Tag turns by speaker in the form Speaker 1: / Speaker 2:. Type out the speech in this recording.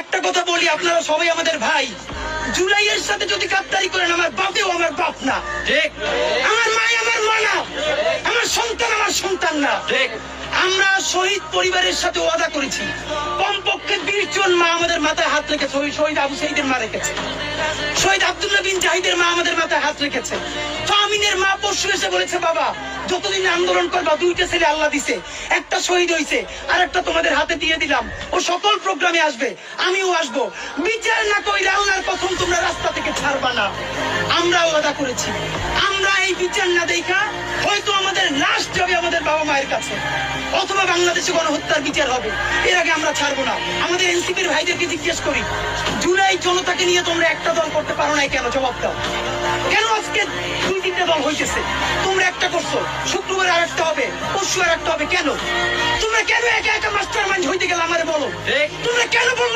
Speaker 1: একটা কথা বলি, আপনারা সবাই আমাদের ভাই। জুলাইয়ের সাথে যদি গাদ্দারি করেন, আমার বাপেও আমার বাপ না,
Speaker 2: ঠিক।
Speaker 1: আমার মা আমার মা না, আমার সন্তান আমার সন্তান না।
Speaker 2: ঠিক।
Speaker 1: আমরা শহীদ পরিবারের সাথে ওয়াদা করেছি, কমপক্ষে 20 জন মা আমাদের মাথায় হাত রেখেছে। শহীদ আবু সাঈদের মা রেখেছে, শহীদ আব্দুল্লাহ বিন জাহিদের মা আমাদের মাথায় হাত রেখেছে। ফাহমিনের মা পরশু এসে বলেছে, বাবা যতদিন আন্দোলন করবা, 2টা ছেলে আল্লাহ দিছে, একটা শহীদ হয়েছে, আর একটা তোমাদের হাতে দিয়ে দিলাম। ও সকল প্রোগ্রামে আসবে, আমিও আসবো। বিচার না কইরা আল্লাহর কসম তোমরা রাস্তা থেকে ছাড়বা না। আমরা ওয়াদা করেছি, আমরা এই বিচার না দেখা হয়তো আমাদের লাশ যাবে আমাদের বাবা মায়ের কাছে, অথবা বাংলাদেশে গণহত্যার বিচার হবে। এর আগে আমরা ছাড়বো না। আমাদের এনসিপির ভাইদেরকে জিজ্ঞেস করি, জুলাই জনতাকে নিয়ে তোমরা একটা দল করতে পারো নাই কেন? জবাব দাও। কেন আজকে 2-3টে দল হইতেছে? তোমরা একটা করছো, শুক্রবার আর একটা হবে, পরশু আর একটা হবে। কেন তোমরা কেন একা একা মাস্টার মাইন্ড হইতে গেলে আমারে বলো? তোমরা কেন বলো?